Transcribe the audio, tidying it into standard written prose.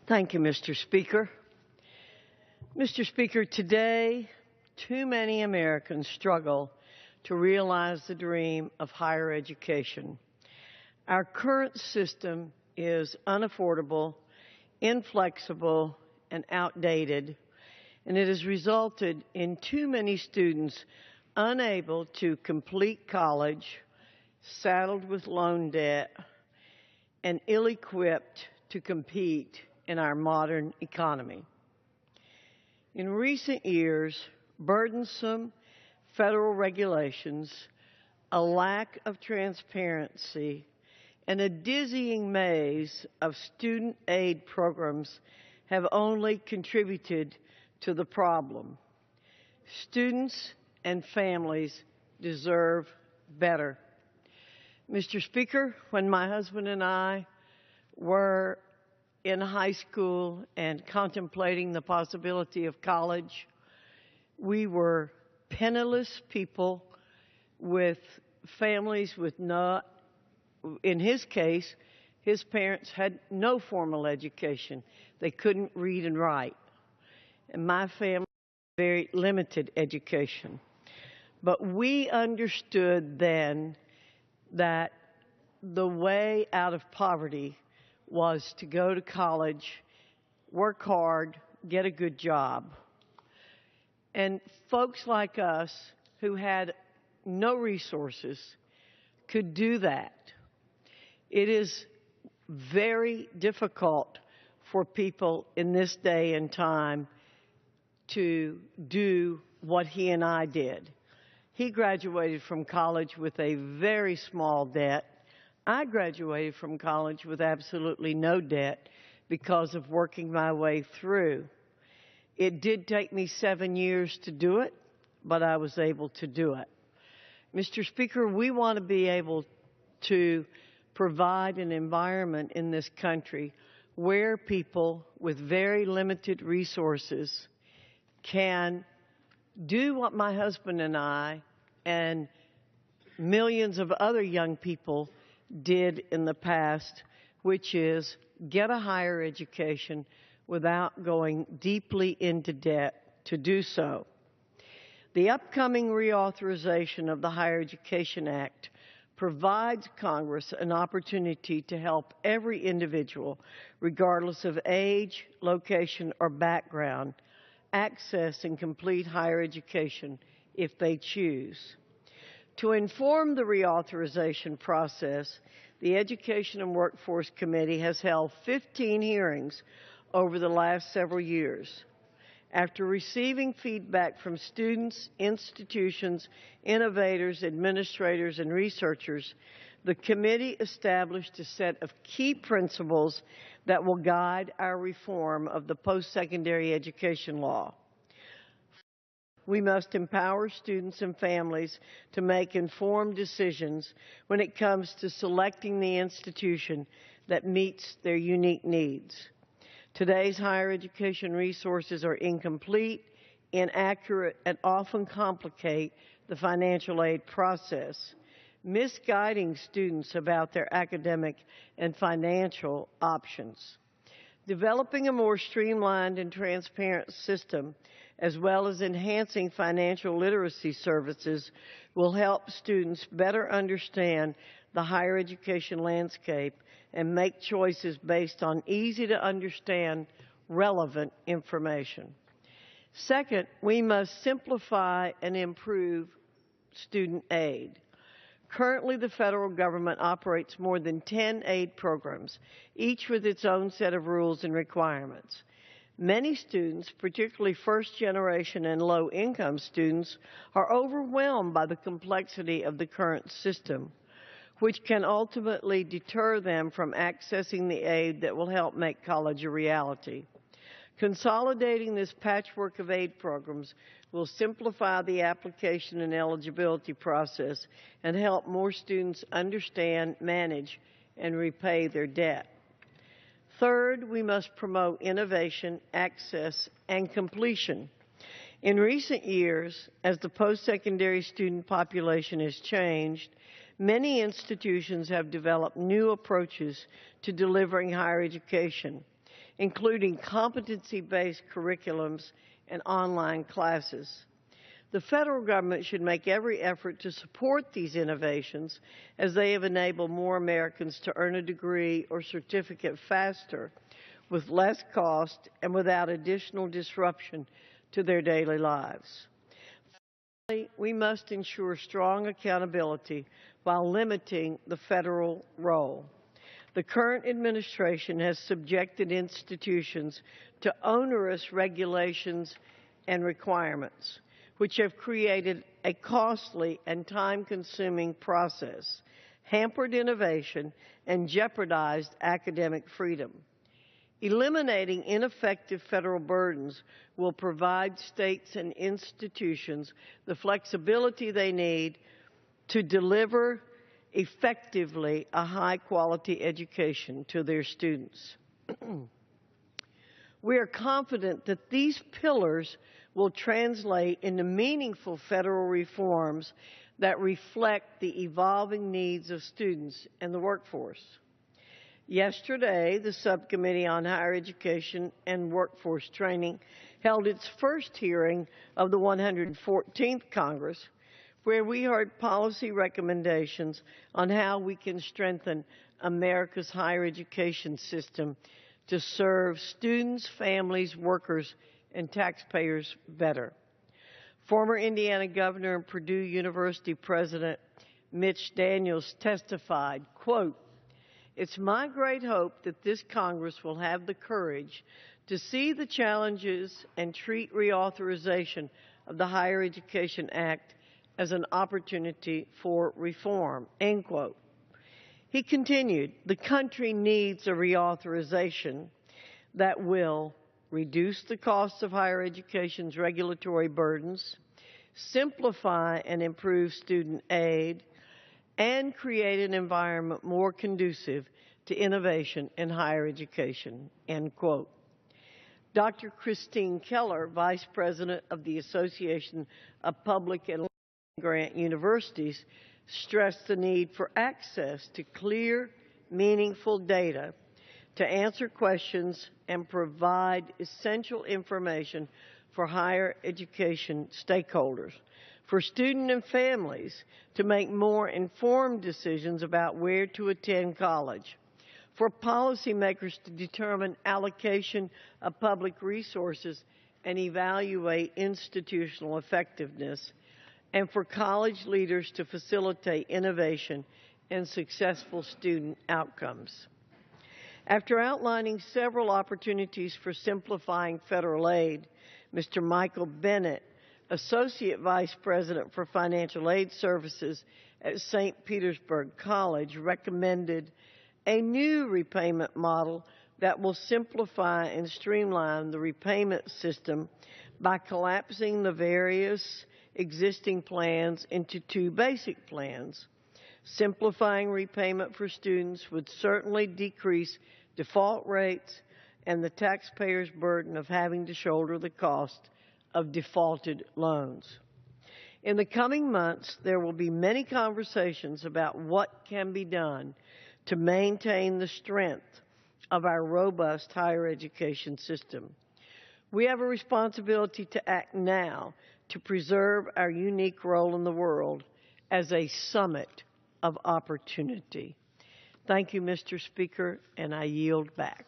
Thank you, Mr. Speaker. Mr. Speaker, today, too many Americans struggle to realize the dream of higher education. Our current system is unaffordable, inflexible, and outdated, and it has resulted in too many students unable to complete college, saddled with loan debt, and ill-equipped to compete in our modern economy. In recent years, burdensome federal regulations, a lack of transparency, and a dizzying maze of student aid programs have only contributed to the problem. Students and families deserve better. Mr. Speaker, when my husband and I were in high school and contemplating the possibility of college, we were penniless people with families with not, in his case, his parents had no formal education. They couldn't read and write. And my family had very limited education. But we understood then that the way out of poverty was to go to college, work hard, get a good job. And folks like us who had no resources could do that. It is very difficult for people in this day and time to do what he and I did. He graduated from college with a very small debt. I graduated from college with absolutely no debt because of working my way through. It did take me 7 years to do it, but I was able to do it. Mr. Speaker, we want to be able to provide an environment in this country where people with very limited resources can do what my husband and I and millions of other young people did in the past, which is get a higher education without going deeply into debt to do so. The upcoming reauthorization of the Higher Education Act provides Congress an opportunity to help every individual, regardless of age, location, or background, access and complete higher education if they choose. To inform the reauthorization process, the Education and Workforce Committee has held 15 hearings over the last several years. After receiving feedback from students, institutions, innovators, administrators, and researchers, the committee established a set of key principles that will guide our reform of the post-secondary education law. We must empower students and families to make informed decisions when it comes to selecting the institution that meets their unique needs. Today's higher education resources are incomplete, inaccurate, and often complicate the financial aid process, misguiding students about their academic and financial options. Developing a more streamlined and transparent system, as well as enhancing financial literacy services, will help students better understand the higher education landscape and make choices based on easy-to-understand, relevant information. Second, we must simplify and improve student aid. Currently, the federal government operates more than 10 aid programs, each with its own set of rules and requirements. Many students, particularly first-generation and low-income students, are overwhelmed by the complexity of the current system, which can ultimately deter them from accessing the aid that will help make college a reality. Consolidating this patchwork of aid programs will simplify the application and eligibility process and help more students understand, manage, and repay their debt. Third, we must promote innovation, access, and completion. In recent years, as the post-secondary student population has changed, many institutions have developed new approaches to delivering higher education. including competency-based curriculums and online classes. The federal government should make every effort to support these innovations, as they have enabled more Americans to earn a degree or certificate faster, with less cost and without additional disruption to their daily lives. Finally, we must ensure strong accountability while limiting the federal role. The current administration has subjected institutions to onerous regulations and requirements, which have created a costly and time-consuming process, hampered innovation, and jeopardized academic freedom. Eliminating ineffective federal burdens will provide states and institutions the flexibility they need to deliver effectively a high-quality education to their students. We are confident that these pillars will translate into meaningful federal reforms that reflect the evolving needs of students and the workforce. Yesterday, the Subcommittee on Higher Education and Workforce Training held its first hearing of the 114th Congress, where we heard policy recommendations on how we can strengthen America's higher education system to serve students, families, workers, and taxpayers better. Former Indiana Governor and Purdue University President Mitch Daniels testified, quote, "It's my great hope that this Congress will have the courage to see the challenges and treat reauthorization of the Higher Education Act as an opportunity for reform," end quote. He continued, "The country needs a reauthorization that will reduce the costs of higher education's regulatory burdens, simplify and improve student aid, and create an environment more conducive to innovation in higher education," end quote. Dr. Christine Keller, Vice President of the Association of Public and Grant Universities, stressed the need for access to clear, meaningful data to answer questions and provide essential information for higher education stakeholders, for students and families to make more informed decisions about where to attend college, for policymakers to determine allocation of public resources and evaluate institutional effectiveness, and for college leaders to facilitate innovation and successful student outcomes. After outlining several opportunities for simplifying federal aid, Mr. Michael Bennett, Associate Vice President for Financial Aid Services at St. Petersburg College, recommended a new repayment model that will simplify and streamline the repayment system by collapsing the various existing plans into two basic plans. Simplifying repayment for students would certainly decrease default rates and the taxpayer's burden of having to shoulder the cost of defaulted loans. In the coming months, there will be many conversations about what can be done to maintain the strength of our robust higher education system. We have a responsibility to act now to preserve our unique role in the world as a summit of opportunity. Thank you, Mr. Speaker, and I yield back.